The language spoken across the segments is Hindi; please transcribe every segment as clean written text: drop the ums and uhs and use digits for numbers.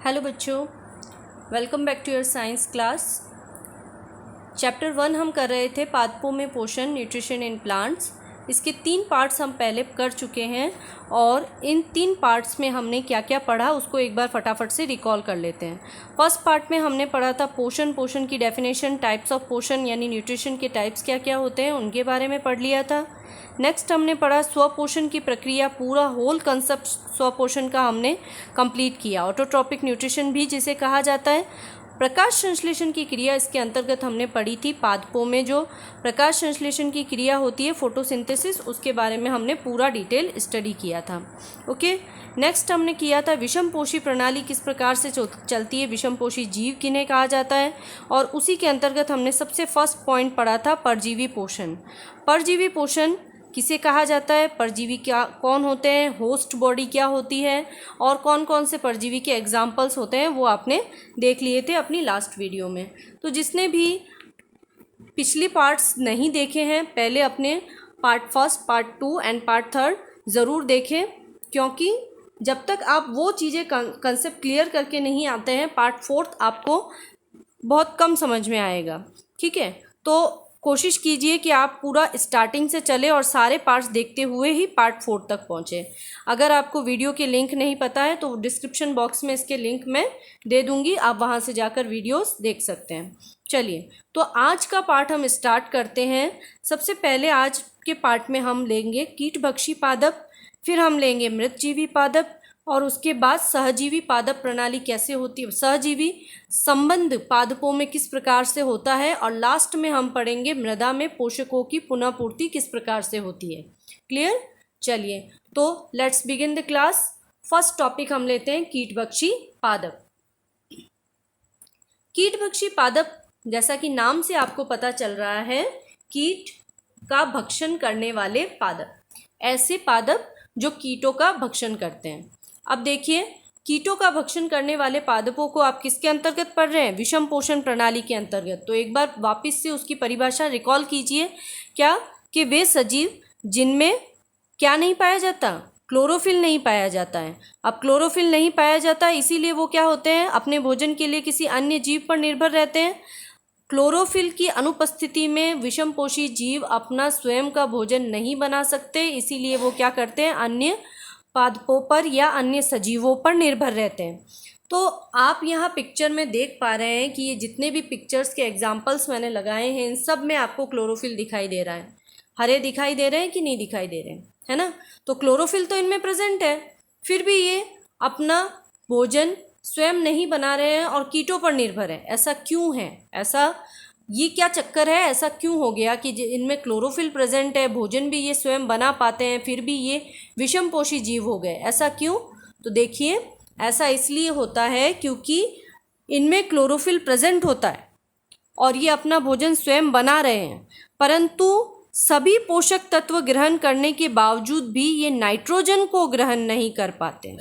हेलो बच्चों, welcome back to your science class. Chapter 1 हम कर रहे थे पादपों में पोषण, न्यूट्रिशन इन प्लांट्स। इसके 3 पार्ट्स हम पहले कर चुके हैं और इन 3 पार्ट्स में हमने क्या क्या पढ़ा उसको एक बार फटाफट से रिकॉल कर लेते हैं। फर्स्ट पार्ट में हमने पढ़ा था पोषण की डेफिनेशन, टाइप्स ऑफ पोषण यानी न्यूट्रिशन के टाइप्स क्या क्या होते हैं उनके बारे में पढ़ लिया था। नेक्स्ट हमने पढ़ा स्वपोषण की प्रक्रिया, पूरा होल कंसेप्ट स्वपोषण का हमने कंप्लीट किया। ऑटोट्रॉपिक न्यूट्रिशन भी जिसे कहा जाता है। प्रकाश संश्लेषण की क्रिया इसके अंतर्गत हमने पढ़ी थी। पादपों में जो प्रकाश संश्लेषण की क्रिया होती है फोटोसिंथेसिस, उसके बारे में हमने पूरा डिटेल स्टडी किया था। ओके, नेक्स्ट हमने किया था विषमपोषी प्रणाली किस प्रकार से चलती है, विषमपोषी जीव किन्हें कहा जाता है, और उसी के अंतर्गत हमने सबसे फर्स्ट पॉइंट पढ़ा था परजीवी पोषण। परजीवी पोषण किसे कहा जाता है, परजीवी क्या कौन होते हैं, होस्ट बॉडी क्या होती है, और कौन कौन से परजीवी के एग्जाम्पल्स होते हैं वो आपने देख लिए थे अपनी लास्ट वीडियो में। तो जिसने भी पिछली पार्ट्स नहीं देखे हैं पहले अपने part first, part 2 and part 3 ज़रूर देखें, क्योंकि जब तक आप वो चीज़ें कंसेप्ट क्लियर करके नहीं आते हैं पार्ट 4 आपको बहुत कम समझ में आएगा। ठीक है, तो कोशिश कीजिए कि आप पूरा स्टार्टिंग से चले और सारे पार्ट्स देखते हुए ही पार्ट 4 तक पहुँचे। अगर आपको वीडियो के लिंक नहीं पता है तो डिस्क्रिप्शन बॉक्स में इसके लिंक मैं दे दूँगी, आप वहाँ से जाकर वीडियोस देख सकते हैं। चलिए, तो आज का पार्ट हम स्टार्ट करते हैं। सबसे पहले आज के पार्ट में हम लेंगे कीटभक्षी पादप, फिर हम लेंगे मृतजीवी पादप, और उसके बाद सहजीवी पादप प्रणाली कैसे होती है, सहजीवी संबंध पादपों में किस प्रकार से होता है, और लास्ट में हम पढ़ेंगे मृदा में पोषकों की पुनः पूर्ति किस प्रकार से होती है। क्लियर? चलिए, तो let's begin the class. First topic हम लेते हैं कीटभक्षी पादप। कीटभक्षी पादप, जैसा कि नाम से आपको पता चल रहा है, कीट का भक्षण करने वाले पादप, ऐसे पादप जो कीटों का भक्षण करते हैं। अब देखिए, कीटों का भक्षण करने वाले पादपों को आप किसके अंतर्गत पढ़ रहे हैं, विषम पोषण प्रणाली के अंतर्गत। तो एक बार वापस से उसकी परिभाषा रिकॉल कीजिए, क्या कि वे सजीव जिनमें क्या नहीं पाया जाता, क्लोरोफिल नहीं पाया जाता है। अब क्लोरोफिल नहीं पाया जाता है इसीलिए वो क्या होते हैं, अपने भोजन के लिए किसी अन्य जीव पर निर्भर रहते हैं। क्लोरोफिल की अनुपस्थिति में विषमपोषी जीव अपना स्वयं का भोजन नहीं बना सकते, इसीलिए वो क्या करते हैं, अन्य पादपों पर या अन्य सजीवों पर निर्भर रहते हैं। तो आप यहाँ पिक्चर में देख पा रहे हैं कि ये जितने भी पिक्चर्स के एग्जाम्पल्स मैंने लगाए हैं इन सब में आपको क्लोरोफिल दिखाई दे रहा है। हरे दिखाई दे रहे हैं कि नहीं दिखाई दे रहे हैं, है ना? तो क्लोरोफिल तो इनमें प्रेजेंट है, फिर भी ये अपना भोजन स्वयं नहीं बना रहे हैं और कीटों पर निर्भर है। ऐसा क्यों है? ऐसा ये क्या चक्कर है, ऐसा क्यों हो गया कि इनमें क्लोरोफिल प्रेजेंट है, भोजन भी ये स्वयं बना पाते हैं, फिर भी ये विषमपोषी जीव हो गए? ऐसा क्यों? तो देखिए, ऐसा इसलिए होता है क्योंकि इनमें क्लोरोफिल प्रेजेंट होता है और ये अपना भोजन स्वयं बना रहे हैं, परंतु सभी पोषक तत्व ग्रहण करने के बावजूद भी ये नाइट्रोजन को ग्रहण नहीं कर पाते हैं।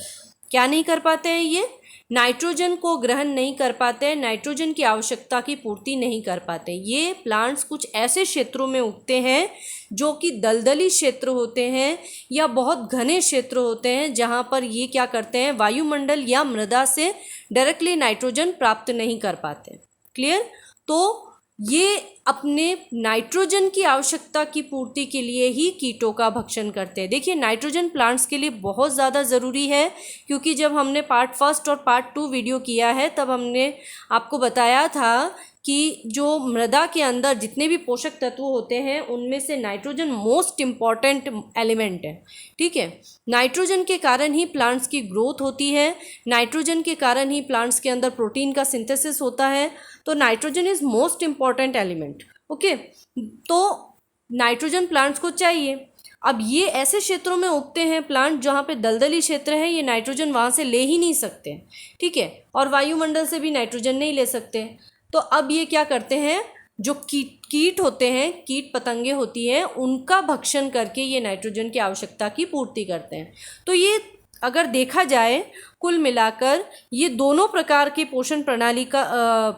क्या नहीं कर पाते हैं? ये नाइट्रोजन को ग्रहण नहीं कर पाते हैं, नाइट्रोजन की आवश्यकता की पूर्ति नहीं कर पाते। ये प्लांट्स कुछ ऐसे क्षेत्रों में उगते हैं जो कि दलदली क्षेत्र होते हैं या बहुत घने क्षेत्र होते हैं, जहाँ पर ये क्या करते हैं, वायुमंडल या मृदा से डायरेक्टली नाइट्रोजन प्राप्त नहीं कर पाते। क्लियर? तो ये अपने नाइट्रोजन की आवश्यकता की पूर्ति के लिए ही कीटों का भक्षण करते हैं। देखिए, नाइट्रोजन प्लांट्स के लिए बहुत ज़्यादा ज़रूरी है, क्योंकि जब हमने पार्ट 1 और पार्ट 2 वीडियो किया है तब हमने आपको बताया था कि जो मृदा के अंदर जितने भी पोषक तत्व होते हैं उनमें से नाइट्रोजन मोस्ट इम्पॉर्टेंट एलिमेंट है। ठीक है, नाइट्रोजन के कारण ही प्लांट्स की ग्रोथ होती है, नाइट्रोजन के कारण ही प्लांट्स के अंदर प्रोटीन का सिंथेसिस होता है। तो nitrogen is most important element. Okay, तो नाइट्रोजन प्लांट्स को चाहिए। अब ये ऐसे क्षेत्रों में उगते हैं प्लांट जहाँ पे दलदली क्षेत्र है, ये नाइट्रोजन वहाँ से ले ही नहीं सकते। ठीक है, और वायुमंडल से भी नाइट्रोजन नहीं ले सकते। तो अब ये क्या करते हैं, जो कीट होते हैं, कीट पतंगे होती हैं, उनका भक्षण करके ये नाइट्रोजन की आवश्यकता की पूर्ति करते हैं। तो ये अगर देखा जाए कुल मिलाकर ये दोनों प्रकार के पोषण प्रणाली का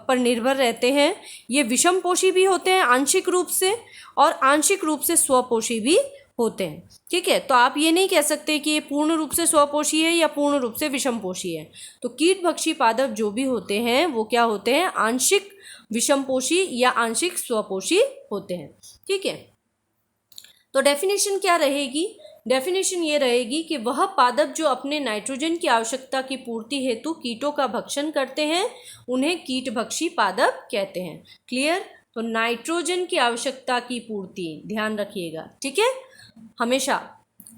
पर निर्भर रहते हैं। ये विषमपोषी भी होते हैं आंशिक रूप से, और आंशिक रूप से स्वपोषी भी होते हैं। ठीक है, तो आप ये नहीं कह सकते कि ये पूर्ण रूप से स्वपोषी है या पूर्ण रूप से विषमपोषी है। तो कीटभक्षी पादप जो भी होते हैं वो क्या होते हैं, आंशिक विषमपोषी या आंशिक स्वपोषी होते हैं। ठीक है, तो डेफिनेशन क्या रहेगी, डेफिनेशन ये रहेगी कि वह पादप जो अपने नाइट्रोजन की आवश्यकता की पूर्ति हेतु कीटों का भक्षण करते हैं उन्हें कीटभक्षी पादप कहते हैं। क्लियर, तो नाइट्रोजन की आवश्यकता की पूर्ति ध्यान रखिएगा। ठीक है, हमेशा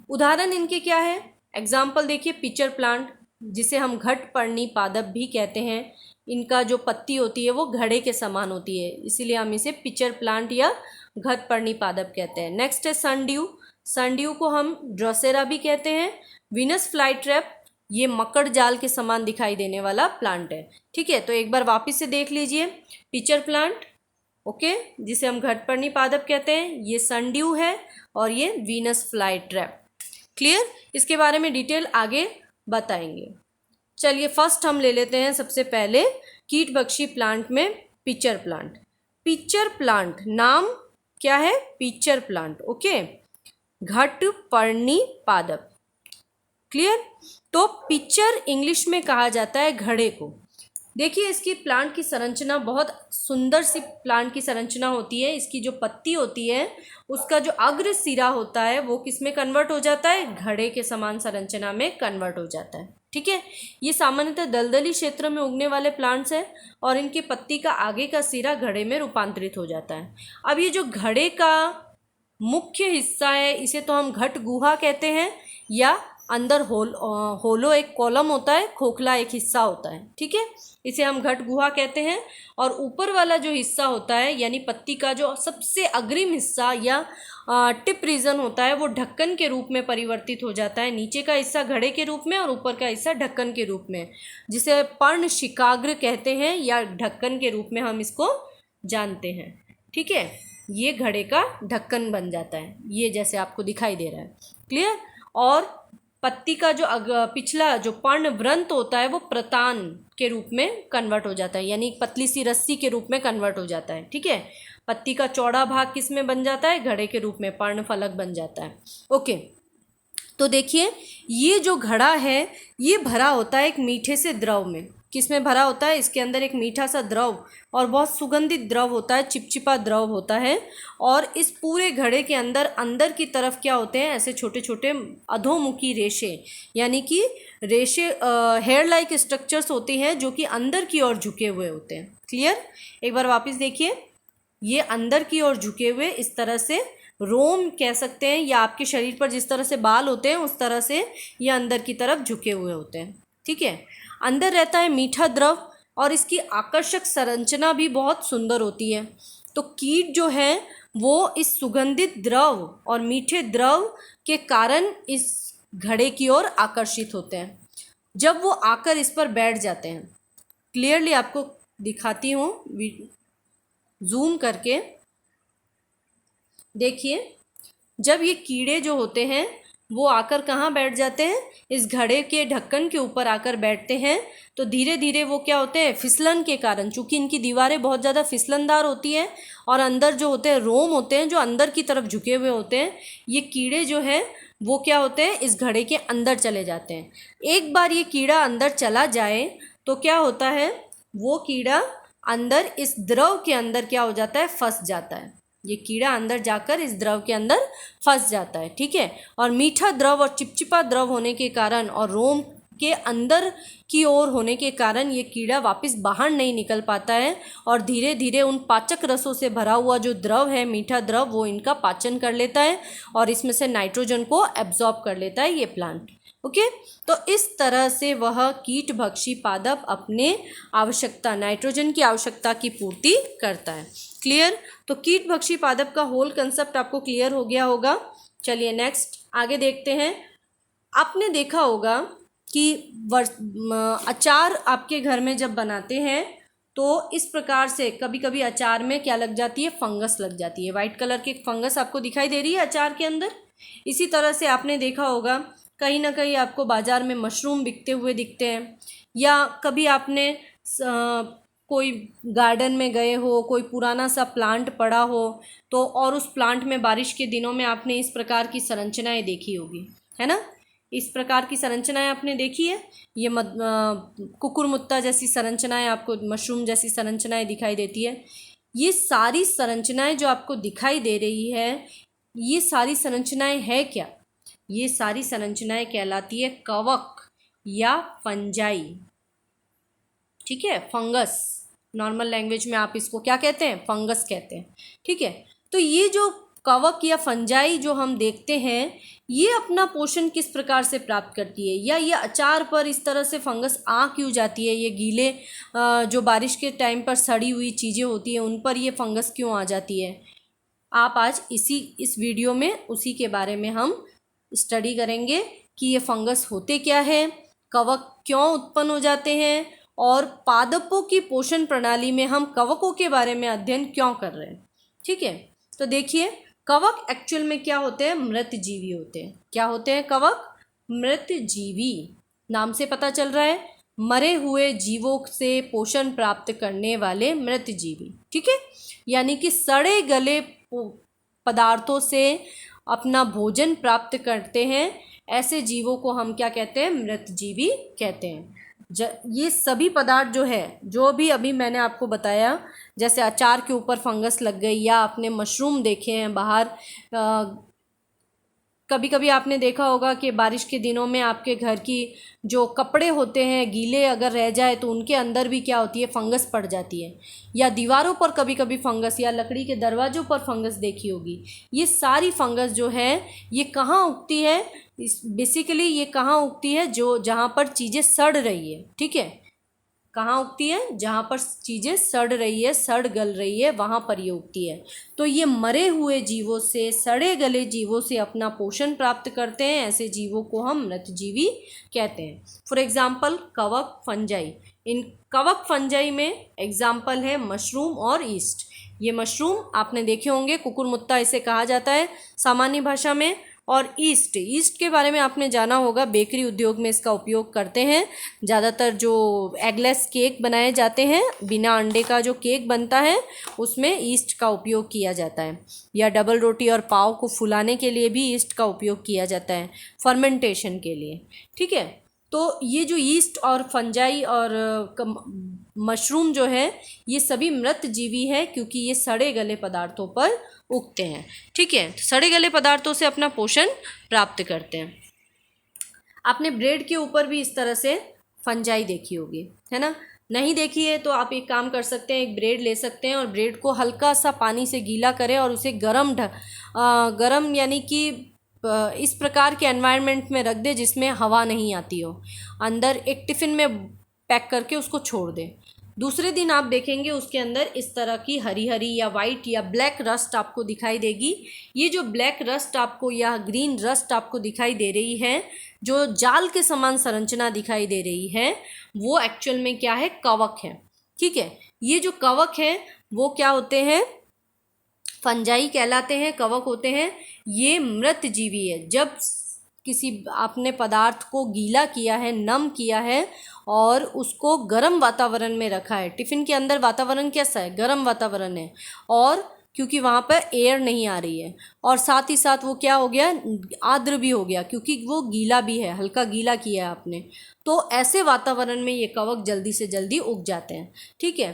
उदाहरण इनके क्या है, एग्जाम्पल देखिए, पिचर प्लांट जिसे हम घटपर्णी पादप भी कहते हैं, इनका जो पत्ती होती है वो घड़े के समान होती है, इसीलिए हम इसे पिचर प्लांट या घटपर्णी पादप कहते हैं। नेक्स्ट है सनड्यू, सनड्यू को हम ड्रोसेरा भी कहते हैं। वीनस फ्लाई ट्रैप, ये मकड़ जाल के समान दिखाई देने वाला प्लांट है। ठीक है, तो एक बार वापस से देख लीजिए, पिचर प्लांट ओके जिसे हम घटपर्णी पादप कहते हैं, ये सनड्यू है और ये वीनस फ्लाई ट्रैप। क्लियर, इसके बारे में डिटेल आगे बताएंगे। चलिए फर्स्ट हम ले लेते हैं सबसे पहले कीटभक्षी प्लांट में पिचर प्लांट। पिचर प्लांट नाम क्या है, पिचर प्लांट। ओके, घटपर्णी पादप। क्लियर, तो पिचर इंग्लिश में कहा जाता है घड़े को। देखिए इसकी प्लांट की संरचना बहुत सुंदर सी प्लांट की संरचना होती है। इसकी जो पत्ती होती है उसका जो अग्र सिरा होता है वो किस में कन्वर्ट हो जाता है, घड़े के समान संरचना में कन्वर्ट हो जाता है। ठीक है, ये सामान्यतः दलदली क्षेत्र में उगने वाले प्लांट्स हैं और इनकी पत्ती का आगे का सिरा घड़े में रूपांतरित हो जाता है। अब ये जो घड़े का मुख्य हिस्सा है इसे तो हम घट गुहा कहते हैं, या अंदर होलो एक कॉलम होता है, खोखला एक हिस्सा होता है। ठीक है, इसे हम घट गुहा कहते हैं। और ऊपर वाला जो हिस्सा होता है यानी पत्ती का जो सबसे अग्रिम हिस्सा या टिप रीजन होता है वो ढक्कन के रूप में परिवर्तित हो जाता है। नीचे का हिस्सा घड़े के रूप में और ऊपर का हिस्सा ढक्कन के रूप में, जिसे पर्ण शिकाग्र कहते हैं या ढक्कन के रूप में हम इसको जानते हैं। ठीक है, ये घड़े का ढक्कन बन जाता है, ये जैसे आपको दिखाई दे रहा है। क्लियर, और पत्ती का जो पिछला जो पर्णवृंत होता है वो प्रतान के रूप में कन्वर्ट हो जाता है, यानी पतली सी रस्सी के रूप में कन्वर्ट हो जाता है। ठीक है, पत्ती का चौड़ा भाग किस में बन जाता है, घड़े के रूप में पर्णफलक बन जाता है। ओके, तो देखिए ये जो घड़ा है ये भरा होता है एक मीठे से द्रव में। किस में भरा होता है, इसके अंदर एक मीठा सा द्रव और बहुत सुगंधित द्रव होता है, चिपचिपा द्रव होता है। और इस पूरे घड़े के अंदर की तरफ क्या होते हैं, ऐसे छोटे छोटे अधोमुखी रेशे, यानी कि रेशे हेयर लाइक स्ट्रक्चर्स होते हैं जो कि अंदर की ओर झुके हुए होते हैं। क्लियर, एक बार वापस देखिए, ये अंदर की ओर झुके हुए इस तरह से रोम कह सकते हैं, या आपके शरीर पर जिस तरह से बाल होते हैं उस तरह से ये अंदर की तरफ झुके हुए होते हैं। ठीक है, अंदर रहता है मीठा द्रव और इसकी आकर्षक संरचना भी बहुत सुंदर होती है। तो कीट जो है वो इस सुगंधित द्रव और मीठे द्रव के कारण इस घड़े की ओर आकर्षित होते हैं। जब वो आकर इस पर बैठ जाते हैं, क्लियरली आपको दिखाती हूँ जूम करके, देखिए जब ये कीड़े जो होते हैं वो आकर कहाँ बैठ जाते हैं, इस घड़े के ढक्कन के ऊपर आकर बैठते हैं। तो धीरे धीरे वो क्या होते हैं, फिसलन के कारण, चूँकि इनकी दीवारें बहुत ज़्यादा फिसलनदार होती हैं और अंदर जो होते हैं रोम होते हैं जो अंदर की तरफ झुके हुए होते हैं, ये कीड़े जो हैं वो क्या होते हैं, इस घड़े के अंदर चले जाते हैं। एक बार ये कीड़ा अंदर चला जाए तो क्या होता है, वो कीड़ा अंदर इस द्रव के अंदर क्या हो जाता है, फंस जाता है। ये कीड़ा अंदर जाकर इस द्रव के अंदर फंस जाता है। ठीक है, और मीठा द्रव और चिपचिपा द्रव होने के कारण और रोम के अंदर की ओर होने के कारण ये कीड़ा वापस बाहर नहीं निकल पाता है और धीरे धीरे उन पाचक रसों से भरा हुआ जो द्रव है, मीठा द्रव, वो इनका पाचन कर लेता है और इसमें से नाइट्रोजन को एब्जॉर्ब कर लेता है ये प्लांट। ओके, तो इस तरह से वह कीटभक्षी पादप अपने आवश्यकता, नाइट्रोजन की आवश्यकता की पूर्ति करता है। क्लियर, तो कीटभक्षी पादप का होल कंसेप्ट आपको क्लियर हो गया होगा। चलिए नेक्स्ट आगे देखते हैं। आपने देखा होगा कि अचार आपके घर में जब बनाते हैं तो इस प्रकार से कभी कभी अचार में क्या लग जाती है, फंगस लग जाती है। वाइट कलर की फंगस आपको दिखाई दे रही है अचार के अंदर। इसी तरह से आपने देखा होगा कहीं ना कहीं आपको बाज़ार में मशरूम बिकते हुए दिखते हैं, या कभी आपने कोई गार्डन में गए हो, कोई पुराना सा प्लांट पड़ा हो तो, और उस प्लांट में बारिश के दिनों में आपने इस प्रकार की संरचनाएं देखी होगी, है ना। इस प्रकार की संरचनाएं आपने देखी है। ये कुकुरमुत्ता जैसी संरचनाएं आपको, मशरूम जैसी संरचनाएं दिखाई देती है। ये सारी संरचनाएं जो आपको दिखाई दे रही है, ये सारी संरचनाएं है क्या? ये सारी संरचनाएं कहलाती है कवक या फंजाई। ठीक है, फंगस, नॉर्मल लैंग्वेज में आप इसको क्या कहते हैं? फंगस कहते हैं। ठीक है, तो ये जो कवक या फंजाई जो हम देखते हैं, ये अपना पोषण किस प्रकार से प्राप्त करती है, या ये अचार पर इस तरह से फंगस आ क्यों जाती है? ये गीले जो बारिश के टाइम पर सड़ी हुई चीज़ें होती हैं उन पर ये फंगस क्यों आ जाती है? आप आज इस वीडियो में उसी के बारे में हम स्टडी करेंगे कि ये फंगस होते क्या है, कवक क्यों उत्पन्न हो जाते हैं, और पादपों की पोषण प्रणाली में हम कवकों के बारे में अध्ययन क्यों कर रहे हैं। ठीक है, तो देखिए, कवक एक्चुअल में क्या होते हैं? मृत जीवी होते हैं। क्या होते हैं कवक? मृत जीवी। नाम से पता चल रहा है, मरे हुए जीवों से पोषण प्राप्त करने वाले मृत जीवी। ठीक है, यानी कि सड़े गले पदार्थों से अपना भोजन प्राप्त करते हैं, ऐसे जीवों को हम क्या कहते हैं? मृत जीवी कहते हैं। ये सभी पदार्थ जो है, जो भी अभी मैंने आपको बताया, जैसे अचार के ऊपर फंगस लग गई, या आपने मशरूम देखे हैं बाहर, कभी कभी आपने देखा होगा कि बारिश के दिनों में आपके घर की जो कपड़े होते हैं गीले अगर रह जाए तो उनके अंदर भी क्या होती है? फंगस पड़ जाती है। या दीवारों पर कभी कभी फंगस, या लकड़ी के दरवाज़ों पर फंगस देखी होगी। ये सारी फंगस जो है ये कहाँ उगती है? बेसिकली ये कहाँ उगती है? जहाँ पर चीज़ें सड़ रही है। ठीक है, कहाँ उगती है? जहाँ पर चीज़ें सड़ रही है, सड़ गल रही है, वहाँ पर ये उगती है। तो ये मरे हुए जीवों से, सड़े गले जीवों से अपना पोषण प्राप्त करते हैं, ऐसे जीवों को हम मृतजीवी कहते हैं। फॉर एग्जाम्पल कवक, फंजाई। इन कवक फंजाई में एग्जाम्पल है मशरूम और ईस्ट। ये मशरूम आपने देखे होंगे, कुकुरमुत्ता इसे कहा जाता है सामान्य भाषा में। और ईस्ट के बारे में आपने जाना होगा, बेकरी उद्योग में इसका उपयोग करते हैं। ज़्यादातर जो एगलेस केक बनाए जाते हैं, बिना अंडे का जो केक बनता है, उसमें ईस्ट का उपयोग किया जाता है। या डबल रोटी और पाव को फुलाने के लिए भी ईस्ट का उपयोग किया जाता है, फर्मेंटेशन के लिए। ठीक है, तो ये जो ईस्ट और फंजाई और मशरूम जो है, ये सभी मृत जीवी है, क्योंकि ये सड़े गले पदार्थों पर उगते हैं। ठीक है, सड़े गले पदार्थों से अपना पोषण प्राप्त करते हैं। आपने ब्रेड के ऊपर भी इस तरह से फंजाई देखी होगी, है ना। नहीं देखी है तो आप एक काम कर सकते हैं, एक ब्रेड ले सकते हैं और ब्रेड को हल्का सा पानी से गीला करें और उसे गरम यानी कि इस प्रकार के एनवायरनमेंट में रख दे जिसमें हवा नहीं आती हो, अंदर एक टिफ़िन में पैक करके उसको छोड़ दें। दूसरे दिन आप देखेंगे उसके अंदर इस तरह की हरी हरी या वाइट या ब्लैक रस्ट आपको दिखाई देगी। ये जो ब्लैक रस्ट आपको या ग्रीन रस्ट आपको दिखाई दे रही है, जो जाल के समान संरचना दिखाई दे रही है, वो एक्चुअल में क्या है? कवक है। ठीक है, ये जो कवक है वो क्या होते हैं? फंजाई कहलाते हैं, कवक होते हैं। ये मृत जीवी है। जब किसी आपने पदार्थ को गीला किया है, नम किया है और उसको गर्म वातावरण में रखा है, टिफ़िन के अंदर वातावरण कैसा है? गर्म वातावरण है, और क्योंकि वहाँ पर एयर नहीं आ रही है, और साथ ही साथ वो क्या हो गया? आर्द्र भी हो गया, क्योंकि वो गीला भी है, हल्का गीला किया है आपने। तो ऐसे वातावरण में ये कवक जल्दी से जल्दी उग जाते हैं। ठीक है,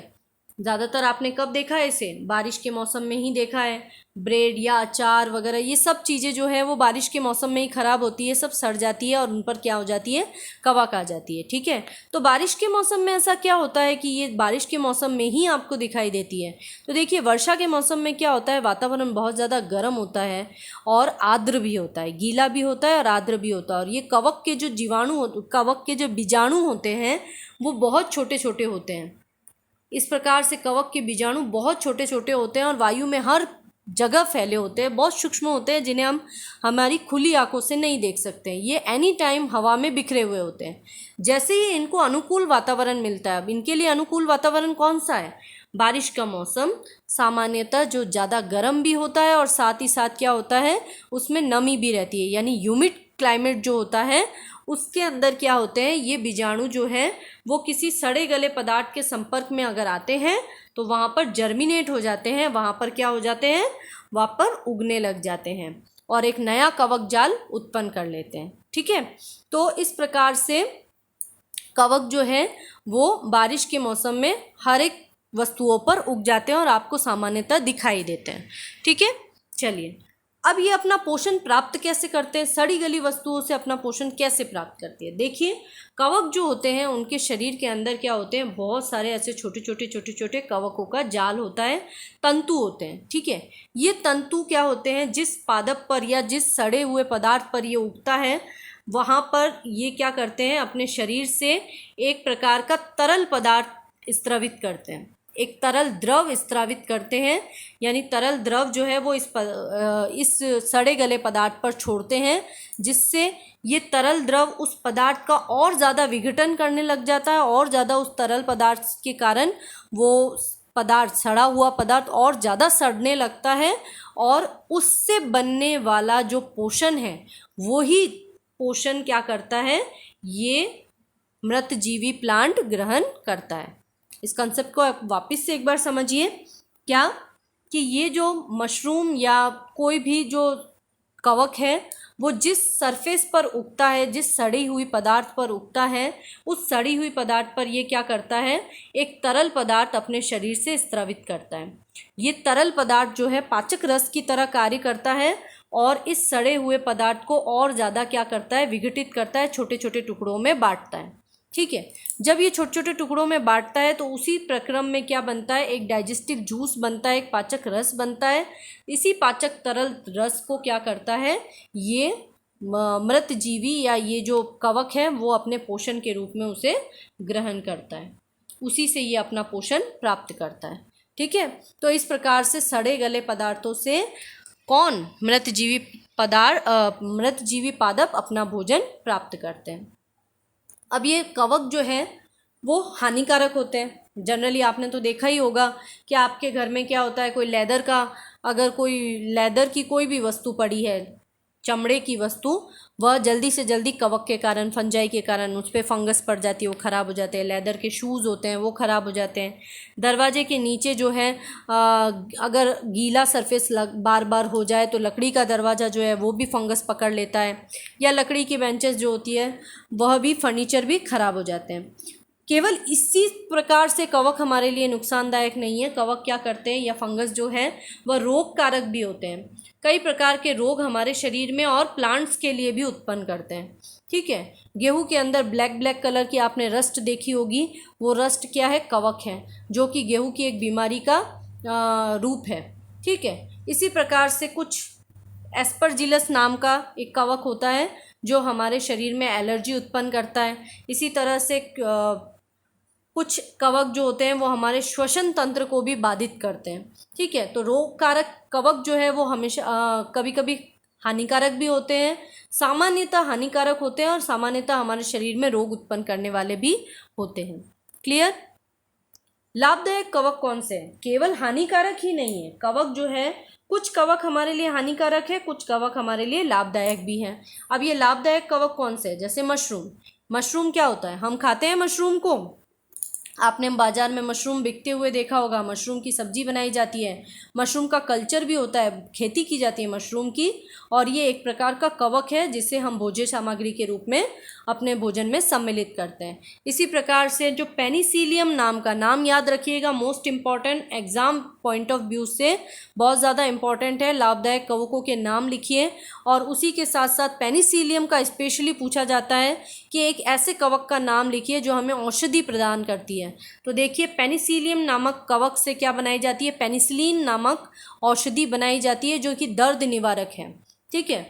ज़्यादातर आपने कब देखा है इसे? बारिश के मौसम में ही देखा है। ब्रेड या अचार वगैरह ये सब चीज़ें जो है वो बारिश के मौसम में ही ख़राब होती है, सब सड़ जाती है और उन पर क्या हो जाती है? कवक आ जाती है। ठीक है, तो बारिश के मौसम में ऐसा क्या होता है कि ये बारिश के मौसम में ही आपको दिखाई देती है? तो देखिए, वर्षा के मौसम में क्या होता है? वातावरण बहुत ज़्यादा गर्म होता है और आर्द्र भी होता है, गीला भी होता है और आर्द्र भी होता है। और ये कवक के जो बीजाणु होते हैं वो बहुत छोटे छोटे होते हैं। इस प्रकार से कवक के बीजाणु बहुत छोटे छोटे होते हैं और वायु में हर जगह फैले होते हैं, बहुत सूक्ष्म होते हैं, जिन्हें हम हमारी खुली आंखों से नहीं देख सकते। ये एनी टाइम हवा में बिखरे हुए होते हैं। जैसे ही इनको अनुकूल वातावरण मिलता है, अब इनके लिए अनुकूल वातावरण कौन सा है? बारिश का मौसम सामान्यतः जो ज़्यादा गर्म भी होता है और साथ ही साथ क्या होता है? उसमें नमी भी रहती है, यानी ह्यूमिड क्लाइमेट जो होता है उसके अंदर क्या होते हैं, ये बीजाणु जो है वो किसी सड़े गले पदार्थ के संपर्क में अगर आते हैं तो वहाँ पर जर्मिनेट हो जाते हैं, वहाँ पर क्या हो जाते हैं, वहाँ पर उगने लग जाते हैं और एक नया कवक जाल उत्पन्न कर लेते हैं। ठीक है, तो इस प्रकार से कवक जो है वो बारिश के मौसम में हर एक वस्तुओं पर उग जाते हैं और आपको सामान्यतः दिखाई देते हैं। ठीक है, चलिए अब ये अपना पोषण प्राप्त कैसे करते हैं, सड़ी गली वस्तुओं से अपना पोषण कैसे प्राप्त करती है। देखिए, कवक जो होते हैं उनके शरीर के अंदर क्या होते हैं, बहुत सारे ऐसे छोटे छोटे कवकों का जाल होता है, तंतु होते हैं। ठीक है, ये तंतु क्या होते हैं, जिस पादप पर या जिस सड़े हुए पदार्थ पर ये उगता है वहाँ पर ये क्या करते हैं, अपने शरीर से एक प्रकार का तरल पदार्थ स्रावित करते हैं, एक तरल द्रव स्रावित करते हैं। यानी तरल द्रव जो है वो इस सड़े गले पदार्थ पर छोड़ते हैं, जिससे ये तरल द्रव उस पदार्थ का और ज़्यादा विघटन करने लग जाता है और ज़्यादा उस तरल पदार्थ के कारण वो पदार्थ, सड़ा हुआ पदार्थ और ज़्यादा सड़ने लगता है और उससे बनने वाला जो पोषण है वही पोषण क्या करता है, ये मृतजीवी प्लांट ग्रहण करता है। इस कंसेप्ट को आप वापस से एक बार समझिए, क्या कि ये जो मशरूम या कोई भी जो कवक है वो जिस सरफेस पर उगता है, जिस सड़ी हुई पदार्थ पर उगता है, उस सड़ी हुई पदार्थ पर ये क्या करता है, एक तरल पदार्थ अपने शरीर से स्रावित करता है। ये तरल पदार्थ जो है पाचक रस की तरह कार्य करता है और इस सड़े हुए पदार्थ को और ज़्यादा क्या करता है, विघटित करता है, छोटे छोटे टुकड़ों में बांटता है। ठीक है, जब ये छोटे छोटे टुकड़ों में बांटता है तो उसी प्रक्रम में क्या बनता है, एक डाइजेस्टिव जूस बनता है, एक पाचक रस बनता है। इसी पाचक तरल रस को क्या करता है, ये मृतजीवी या ये जो कवक है वो अपने पोषण के रूप में उसे ग्रहण करता है, उसी से ये अपना पोषण प्राप्त करता है। ठीक है, तो इस प्रकार से सड़े गले पदार्थों से कौन, मृतजीवी पादप अपना भोजन प्राप्त करते हैं। अब ये कवक जो है वो हानिकारक होते हैं। जनरली आपने तो देखा ही होगा कि आपके घर में क्या होता है, कोई लेदर का, अगर कोई लेदर की कोई भी वस्तु पड़ी है, चमड़े की वस्तु, वह जल्दी से जल्दी कवक के कारण, फंजाई के कारण उस पर फंगस पड़ जाती है, वो ख़राब हो जाते हैं। लेदर के शूज़ होते हैं वो ख़राब हो जाते हैं। दरवाजे के नीचे जो है अगर गीला सरफेस बार बार हो जाए तो लकड़ी का दरवाज़ा जो है वो भी फंगस पकड़ लेता है, या लकड़ी की बेंचेस जो होती है वह भी, फर्नीचर भी ख़राब हो जाते हैं। केवल इसी प्रकार से कवक हमारे लिए नुकसानदायक नहीं है। कवक क्या करते हैं, या फंगस जो है वह रोग कारक भी होते हैं। कई प्रकार के रोग हमारे शरीर में और प्लांट्स के लिए भी उत्पन्न करते हैं। ठीक है, गेहूं के अंदर ब्लैक कलर की आपने रस्ट देखी होगी, वो रस्ट क्या है, कवक है, जो कि गेहूं की एक बीमारी का रूप है। ठीक है, इसी प्रकार से कुछ एस्परजिलस नाम का एक कवक होता है जो हमारे शरीर में एलर्जी उत्पन्न करता है। इसी तरह से कुछ कवक जो होते हैं वो हमारे श्वसन तंत्र को भी बाधित करते हैं। ठीक है, तो रोग कारक कवक जो है वो हमेशा कभी कभी हानिकारक भी होते हैं, सामान्यतः हानिकारक होते हैं और सामान्यतः हमारे शरीर में रोग उत्पन्न करने वाले भी होते हैं। क्लियर। लाभदायक कवक कौन से हैं? केवल हानिकारक ही नहीं है कवक जो है, कुछ कवक हमारे लिए हानिकारक है, कुछ कवक हमारे लिए लाभदायक भी हैं। अब ये लाभदायक कवक कौन से हैं? जैसे मशरूम क्या होता है, हम खाते हैं मशरूम को, आपने बाजार में मशरूम बिकते हुए देखा होगा। मशरूम की सब्जी बनाई जाती है, मशरूम का कल्चर भी होता है, खेती की जाती है मशरूम की, और ये एक प्रकार का कवक है जिसे हम भोज्य सामग्री के रूप में अपने भोजन में सम्मिलित करते हैं। इसी प्रकार से जो पेनिसिलियम नाम का, नाम याद रखिएगा, most important, exam point of view से बहुत ज़्यादा इंपॉर्टेंट है। लाभदायक कवकों के नाम लिखिए, और उसी के साथ साथ पेनिसिलियम का स्पेशली पूछा जाता है कि एक ऐसे कवक का नाम लिखिए जो हमें औषधि प्रदान करती है। तो देखिए, पेनिसिलियम नामक कवक से क्या बनाई जाती है, पेनिसिलिन नामक औषधि बनाई जाती है जो कि दर्द निवारक है। ठीक है,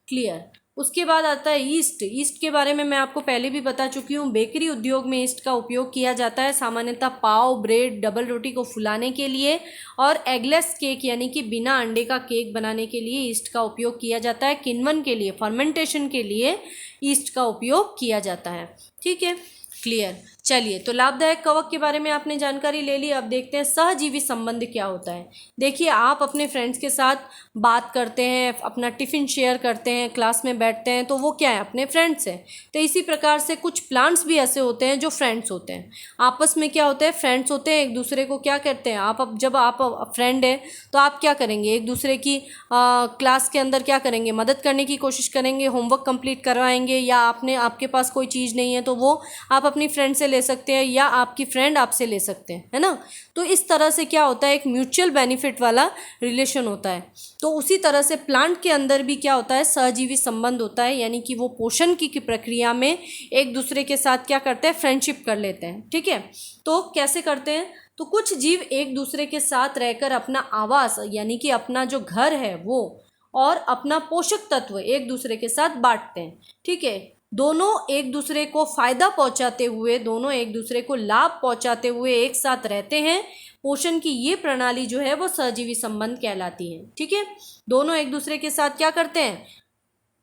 क्लियर। उसके बाद आता है ईस्ट के बारे में मैं आपको पहले भी बता चुकी हूँ। बेकरी उद्योग में ईस्ट का उपयोग किया जाता है, सामान्यतः पाव, ब्रेड, डबल रोटी को फुलाने के लिए, और एगलेस केक यानी कि बिना अंडे का केक बनाने के लिए ईस्ट का उपयोग किया जाता है। किण्वन के लिए, फर्मेंटेशन के लिए ईस्ट का उपयोग किया जाता है। ठीक है, क्लियर। चलिए, तो लाभदायक कवक के बारे में आपने जानकारी ले ली। अब देखते हैं सहजीवी संबंध क्या होता है। देखिए, आप अपने फ्रेंड्स के साथ बात करते हैं, अपना टिफ़िन शेयर करते हैं, क्लास में बैठते हैं, तो वो क्या है, अपने फ्रेंड्स हैं। तो इसी प्रकार से कुछ प्लांट्स भी ऐसे होते हैं जो फ्रेंड्स होते हैं। आपस में क्या होता है, फ्रेंड्स होते हैं, एक दूसरे को क्या करते हैं, जब आप फ्रेंड है तो आप क्या करेंगे, एक दूसरे की क्लास के अंदर क्या करेंगे, मदद करने की कोशिश करेंगे, होमवर्क कंप्लीट करवाएंगे, या आपके पास कोई चीज़ नहीं है तो वो आप अपनी फ्रेंड से ले सकते हैं, या आपकी फ्रेंड आपसे ले सकते हैं, है ना। तो इस तरह से क्या होता है, एक म्यूचुअल बेनिफिट वाला रिलेशन होता है। तो उसी तरह से प्लांट के अंदर भी क्या होता है, सहजीवी संबंध होता है, यानी कि वो पोषण की प्रक्रिया में एक दूसरे के साथ क्या करते हैं, फ्रेंडशिप कर लेते हैं। ठीक है, तो कैसे करते हैं, तो कुछ जीव एक दूसरे के साथ रहकर अपना आवास, यानी कि अपना जो घर है वो, और अपना पोषक तत्व एक दूसरे के साथ बांटते हैं। ठीक है, दोनों एक दूसरे को फायदा पहुंचाते हुए, दोनों एक दूसरे को लाभ पहुंचाते हुए एक साथ रहते हैं। पोषण की ये प्रणाली जो है वो सहजीवी संबंध कहलाती है। ठीक है, दोनों एक दूसरे के साथ क्या करते हैं,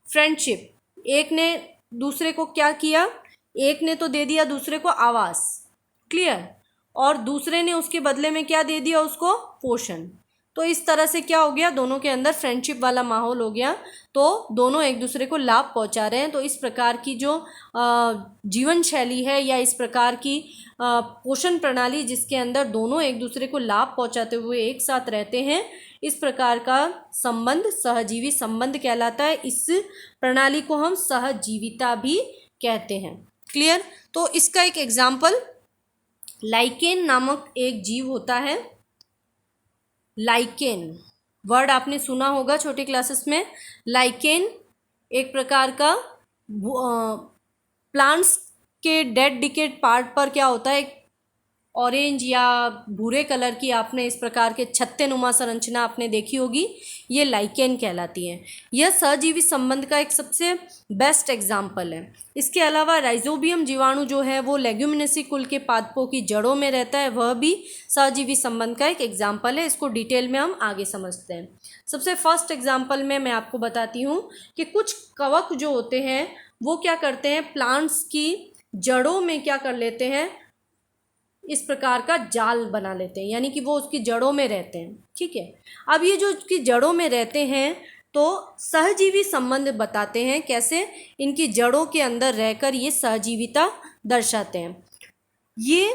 फ्रेंडशिप। एक ने दूसरे को क्या किया, एक ने तो दे दिया दूसरे को आवास, क्लियर, और दूसरे ने उसके बदले में क्या दे दिया उसको, पोषण। तो इस तरह से क्या हो गया, दोनों के अंदर फ्रेंडशिप वाला माहौल हो गया, तो दोनों एक दूसरे को लाभ पहुंचा रहे हैं। तो इस प्रकार की जो जीवन शैली है, या इस प्रकार की पोषण प्रणाली जिसके अंदर दोनों एक दूसरे को लाभ पहुंचाते हुए एक साथ रहते हैं, इस प्रकार का संबंध सहजीवी संबंध कहलाता है। इस प्रणाली को हम सहजीविता भी कहते हैं। क्लियर, तो इसका एक एग्जाम्पल, लाइकेन नामक एक जीव होता है। लाइकेन वर्ड आपने सुना होगा छोटी क्लासेस में। लाइकेन एक प्रकार का प्लांट्स के डेड डिकेड पार्ट पर क्या होता है, ऑरेंज या भूरे कलर की आपने इस प्रकार के छत्ते नुमा संरचना आपने देखी होगी, ये लाइकेन कहलाती है। यह सहजीवी संबंध का एक सबसे बेस्ट एग्जाम्पल है। इसके अलावा राइजोबियम जीवाणु जो है वो लेग्यूमिनेसी कुल के पादपों की जड़ों में रहता है, वह भी सहजीवी संबंध का एक एग्जाम्पल है। इसको डिटेल में हम आगे समझते हैं। सबसे फर्स्ट एग्जाम्पल में मैं आपको बताती हूँ कि कुछ कवक जो होते हैं वो क्या करते हैं, प्लांट्स की जड़ों में क्या कर लेते हैं, इस प्रकार का जाल बना लेते हैं, यानी कि वो उसकी जड़ों में रहते हैं। ठीक है, अब ये जो उसकी जड़ों में रहते हैं तो सहजीवी संबंध बताते हैं, कैसे इनकी जड़ों के अंदर रहकर ये सहजीविता दर्शाते हैं। ये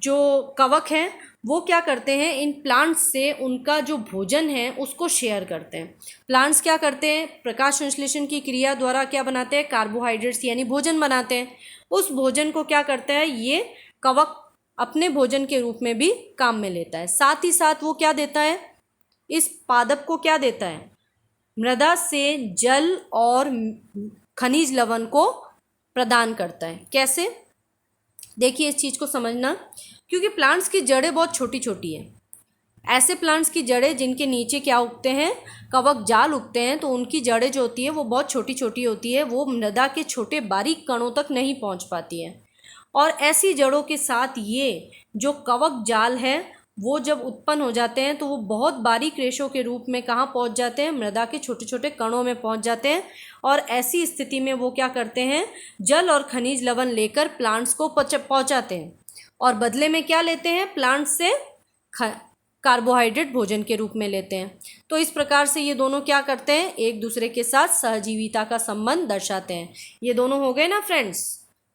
जो कवक हैं वो क्या करते हैं, इन प्लांट्स से उनका जो भोजन है उसको शेयर करते हैं। प्लांट्स क्या करते हैं, प्रकाश संश्लेषण की क्रिया द्वारा क्या बनाते हैं, कार्बोहाइड्रेट्स यानी भोजन बनाते हैं। उस भोजन को क्या करता है, ये कवक अपने भोजन के रूप में भी काम में लेता है। साथ ही साथ वो क्या देता है, इस पादप को क्या देता है, मृदा से जल और खनिज लवण को प्रदान करता है। कैसे, देखिए इस चीज़ को समझना, क्योंकि प्लांट्स की जड़ें बहुत छोटी छोटी हैं। ऐसे प्लांट्स की जड़ें जिनके नीचे क्या उगते हैं, कवक जाल उगते हैं, तो उनकी जड़ें जो होती है वो बहुत छोटी छोटी होती है, वो मृदा के छोटे बारीक कणों तक नहीं पहुंच पाती है। और ऐसी जड़ों के साथ ये जो कवक जाल है वो जब उत्पन्न हो जाते हैं तो वो बहुत बारीक रेशों के रूप में कहाँ पहुंच जाते हैं, मृदा के छोटे छोटे कणों में पहुंच जाते हैं। और ऐसी स्थिति में वो क्या करते हैं, जल और खनिज लवण लेकर प्लांट्स को पहुंचाते हैं, और बदले में क्या लेते हैं, प्लांट्स से कार्बोहाइड्रेट भोजन के रूप में लेते हैं। तो इस प्रकार से ये दोनों क्या करते हैं, एक दूसरे के साथ सहजीविता का संबंध दर्शाते हैं। ये दोनों हो गए ना फ्रेंड्स।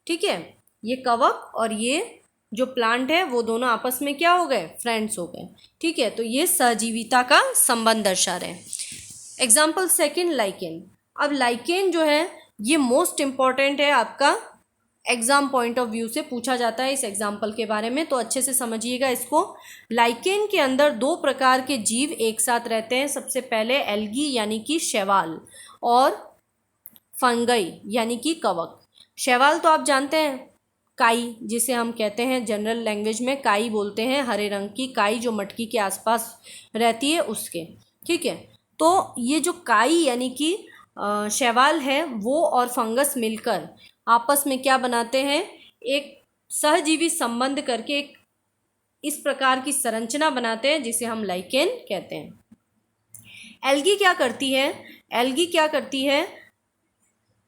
ठीक है, ये कवक और ये जो प्लांट है वो दोनों आपस में क्या हो गए, फ्रेंड्स हो गए। ठीक है, तो ये सहजीविता का संबंध दर्शा रहे हैं। Example second, lichen. अब लाइकेन जो है ये मोस्ट इम्पॉर्टेंट है, आपका एग्जाम पॉइंट ऑफ व्यू से पूछा जाता है इस एग्जाम्पल के बारे में, तो अच्छे से समझिएगा इसको। लाइकेन के अंदर दो प्रकार के जीव एक साथ रहते हैं। सबसे पहले एल्गी यानी कि शैवाल, और फंगई यानी कि कवक। शैवाल तो आप जानते हैं, काई जिसे हम कहते हैं जनरल लैंग्वेज में काई बोलते हैं, हरे रंग की काई जो मटकी के आसपास रहती है उसके। ठीक है, तो ये जो काई यानी कि शैवाल है वो और फंगस मिलकर आपस में क्या बनाते हैं, एक सहजीवी संबंध करके एक इस प्रकार की संरचना बनाते हैं जिसे हम लाइकेन कहते हैं। एल्गी क्या करती है, एल्गी क्या करती है,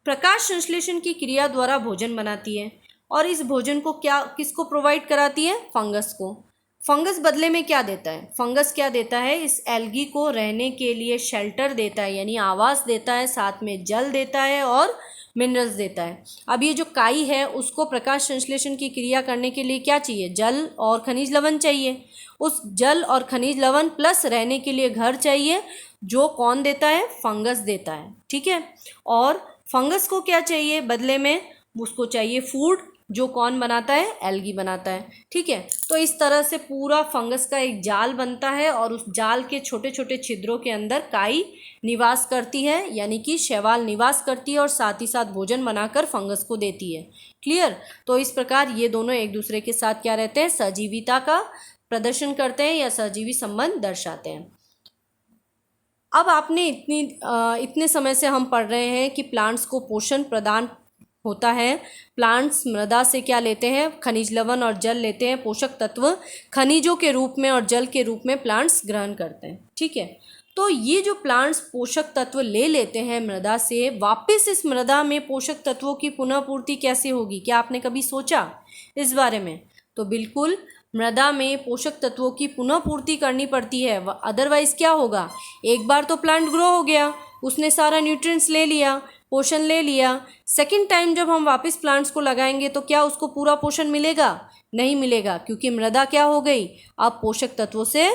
प्रकाश संश्लेषण की क्रिया द्वारा भोजन बनाती है, और इस भोजन को किसको प्रोवाइड कराती है? फंगस को। फंगस बदले में क्या देता है? फंगस क्या देता है? इस एल्गी को रहने के लिए शेल्टर देता है, यानी आवास देता है, साथ में जल देता है और मिनरल्स देता है। अब ये जो काई है उसको प्रकाश संश्लेषण की क्रिया करने के लिए क्या चाहिए? जल और खनिज लवण चाहिए। उस जल और खनिज लवण प्लस रहने के लिए घर चाहिए, जो कौन देता है? फंगस देता है। ठीक है। और फंगस को क्या चाहिए बदले में? उसको चाहिए फूड, जो कौन बनाता है? एल्गी बनाता है। ठीक है। तो इस तरह से पूरा फंगस का एक जाल बनता है और उस जाल के छोटे छोटे छिद्रों के अंदर काई निवास करती है, यानी कि शैवाल निवास करती है और साथ ही साथ भोजन बनाकर फंगस को देती है। क्लियर? तो इस प्रकार ये दोनों एक दूसरे के साथ क्या रहते हैं? सजीविता का प्रदर्शन करते हैं या सहजीवी संबंध दर्शाते हैं। अब आपने इतने समय से हम पढ़ रहे हैं कि प्लांट्स को पोषण प्रदान होता है। प्लांट्स मृदा से क्या लेते हैं? खनिज लवण और जल लेते हैं। पोषक तत्व खनिजों के रूप में और जल के रूप में प्लांट्स ग्रहण करते हैं। ठीक है। तो ये जो प्लांट्स पोषक तत्व ले लेते हैं मृदा से, वापस इस मृदा में पोषक तत्वों की पुनः पूर्ति कैसे होगी? क्या आपने कभी सोचा इस बारे में? तो बिल्कुल, मृदा में पोषक तत्वों की पुनः पूर्ति करनी पड़ती है, अदरवाइज क्या होगा? एक बार तो प्लांट ग्रो हो गया, उसने सारा न्यूट्रिएंट्स ले लिया, पोषण ले लिया, सेकंड टाइम जब हम वापस प्लांट्स को लगाएंगे तो क्या उसको पूरा पोषण मिलेगा? नहीं मिलेगा, क्योंकि मृदा क्या हो गई? अब पोषक तत्वों से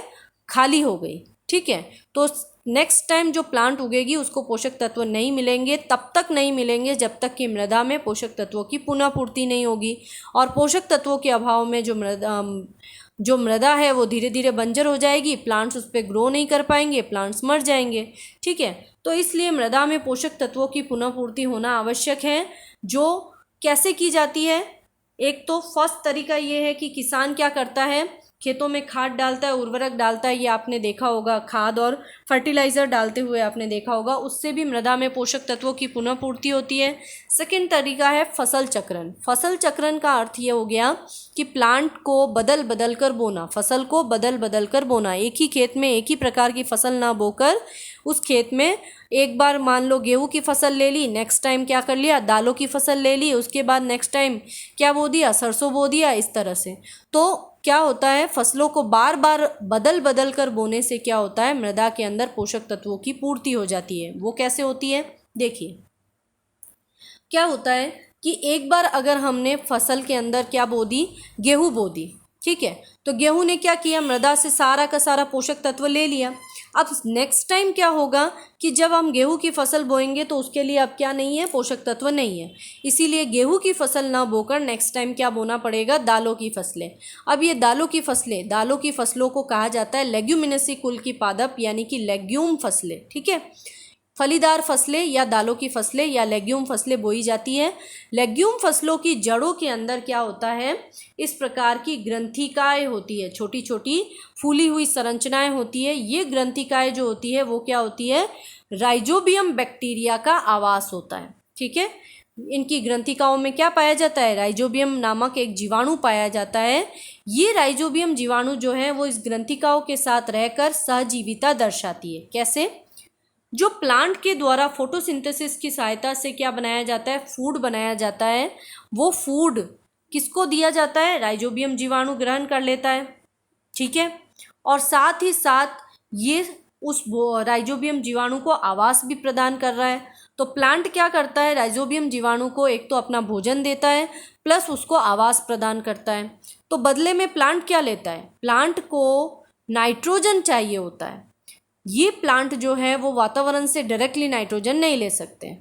खाली हो गई। ठीक है। तो नेक्स्ट टाइम जो प्लांट उगेगी उसको पोषक तत्व नहीं मिलेंगे, तब तक नहीं मिलेंगे जब तक कि मृदा में पोषक तत्वों की पुनः पूर्ति नहीं होगी। और पोषक तत्वों के अभाव में जो मृदा है वो धीरे धीरे बंजर हो जाएगी, प्लांट्स उस पर ग्रो नहीं कर पाएंगे, प्लांट्स मर जाएंगे। ठीक है। तो इसलिए मृदा में पोषक तत्वों की पुनः पूर्ति होना आवश्यक है, जो कैसे की जाती है? एक तो फर्स्ट तरीका ये है कि किसान क्या करता है? खेतों में खाद डालता है, उर्वरक डालता है, ये आपने देखा होगा, खाद और फर्टिलाइज़र डालते हुए आपने देखा होगा, उससे भी मृदा में पोषक तत्वों की पुनः पूर्ति होती है। सेकंड तरीका है फसल चक्रण। फसल चक्रण का अर्थ ये हो गया कि प्लांट को बदल बदल कर बोना, फसल को बदल बदल कर बोना। एक ही खेत में एक ही प्रकार की फसल ना बोकर उस खेत में एक बार मान लो गेहूं की फसल ले ली, नेक्स्ट टाइम क्या कर लिया? दालों की फसल ले ली, उसके बाद नेक्स्ट टाइम क्या बो दिया? सरसों बो दिया। इस तरह से तो क्या होता है? फसलों को बार बार बदल बदल कर बोने से क्या होता है? मृदा के अंदर पोषक तत्वों की पूर्ति हो जाती है। वो कैसे होती है? देखिए, क्या होता है कि एक बार अगर हमने फसल के अंदर क्या बो दी? गेहूं बो दी। ठीक है। तो गेहूं ने क्या किया? मृदा से सारा का सारा पोषक तत्व ले लिया। अब नेक्स्ट टाइम क्या होगा कि जब हम गेहूं की फसल बोएंगे तो उसके लिए अब क्या नहीं है? पोषक तत्व नहीं है। इसीलिए गेहूं की फसल ना बोकर नेक्स्ट टाइम क्या बोना पड़ेगा? दालों की फसलें। अब ये दालों की फसलों को कहा जाता है लेग्यूमिनेसी कुल की पादप, यानी कि लेग्यूम फसलें। ठीक है। फलीदार फसलें या दालों की फसलें या लेग्यूम फसलें बोई जाती है। लेग्यूम फसलों की जड़ों के अंदर क्या होता है? इस प्रकार की ग्रंथिकाएं होती है, छोटी छोटी फूली हुई संरचनाएं होती है। ये ग्रंथिकाएं जो होती है वो क्या होती है? राइजोबियम बैक्टीरिया का आवास होता है। ठीक है। इनकी ग्रंथिकाओं में क्या पाया जाता है? राइजोबियम नामक एक जीवाणु पाया जाता है। ये राइजोबियम जीवाणु जो है वो इस ग्रंथिकाओं के साथ रहकर सहजीविता दर्शाती है। कैसे? जो प्लांट के द्वारा फोटोसिंथेसिस की सहायता से क्या बनाया जाता है? फूड बनाया जाता है। वो फूड किसको दिया जाता है? राइजोबियम जीवाणु ग्रहण कर लेता है। ठीक है। और साथ ही साथ ये उस राइजोबियम जीवाणु को आवास भी प्रदान कर रहा है। तो प्लांट क्या करता है? राइजोबियम जीवाणु को एक तो अपना भोजन देता है, प्लस उसको आवास प्रदान करता है। तो बदले में प्लांट क्या लेता है? प्लांट को नाइट्रोजन चाहिए होता है। ये प्लांट जो है वो वातावरण से डायरेक्टली नाइट्रोजन नहीं ले सकते।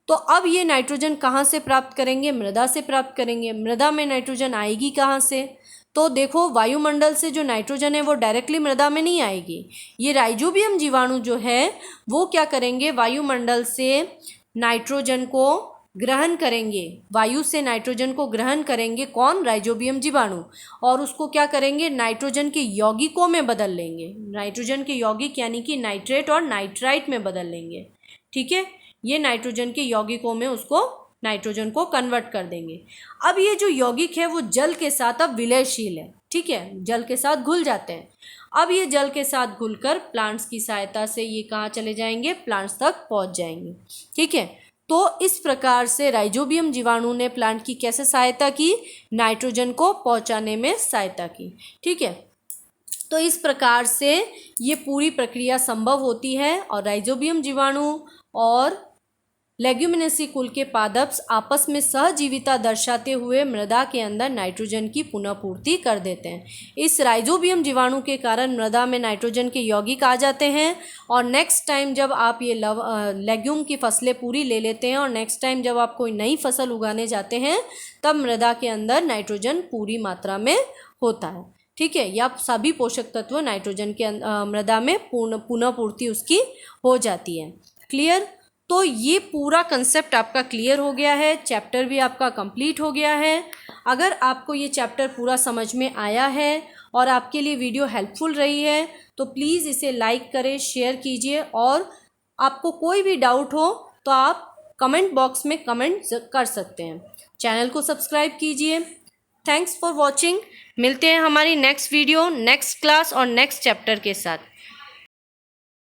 तो अब ये नाइट्रोजन कहाँ से प्राप्त करेंगे? मृदा से प्राप्त करेंगे। मृदा में नाइट्रोजन आएगी कहाँ से? तो देखो, वायुमंडल से जो नाइट्रोजन है वो डायरेक्टली मृदा में नहीं आएगी। ये राइजोबियम जीवाणु जो है वो क्या करेंगे? वायुमंडल से नाइट्रोजन को ग्रहण करेंगे, वायु से नाइट्रोजन को ग्रहण करेंगे। कौन? राइजोबियम जीवाणु। और उसको क्या करेंगे? नाइट्रोजन के यौगिकों में बदल लेंगे। नाइट्रोजन के यौगिक यानी कि नाइट्रेट और नाइट्राइट में बदल लेंगे। ठीक है। ये नाइट्रोजन के यौगिकों में उसको नाइट्रोजन को कन्वर्ट कर देंगे। अब ये जो यौगिक है वो जल के साथ अब विलयशील है। ठीक है। जल के साथ घुल जाते हैं। अब ये जल के साथ घुलकर प्लांट्स की सहायता से ये कहाँ चले जाएंगे? प्लांट्स तक पहुँच जाएंगे। ठीक है। तो इस प्रकार से राइजोबियम जीवाणु ने प्लांट की कैसे सहायता की, नाइट्रोजन को पहुंचाने में सहायता की। ठीक है, तो इस प्रकार से ये पूरी प्रक्रिया संभव होती है और राइजोबियम जीवाणु और लेग्यूमिनेसी कुल के पादप्स आपस में सहजीविता दर्शाते हुए मृदा के अंदर नाइट्रोजन की पुनः पूर्ति कर देते हैं। इस राइजोबियम जीवाणु के कारण मृदा में नाइट्रोजन के यौगिक आ जाते हैं और नेक्स्ट टाइम जब आप ये लेग्यूम की फसलें पूरी ले लेते हैं और नेक्स्ट टाइम जब आप कोई नई फसल उगाने जाते हैं तब मृदा के अंदर नाइट्रोजन पूरी मात्रा में होता है। ठीक है, या सभी पोषक तत्व नाइट्रोजन के मृदा में पुनः पूर्ति उसकी हो जाती है। क्लियर? तो ये पूरा कंसेप्ट आपका क्लियर हो गया है, चैप्टर भी आपका कंप्लीट हो गया है। अगर आपको ये चैप्टर पूरा समझ में आया है और आपके लिए वीडियो हेल्पफुल रही है तो प्लीज़ इसे लाइक करें, शेयर कीजिए और आपको कोई भी डाउट हो तो आप कमेंट बॉक्स में कमेंट कर सकते हैं। चैनल को सब्सक्राइब कीजिए। Thanks for watching. मिलते हैं हमारी नेक्स्ट वीडियो, नेक्स्ट क्लास और नेक्स्ट चैप्टर के साथ।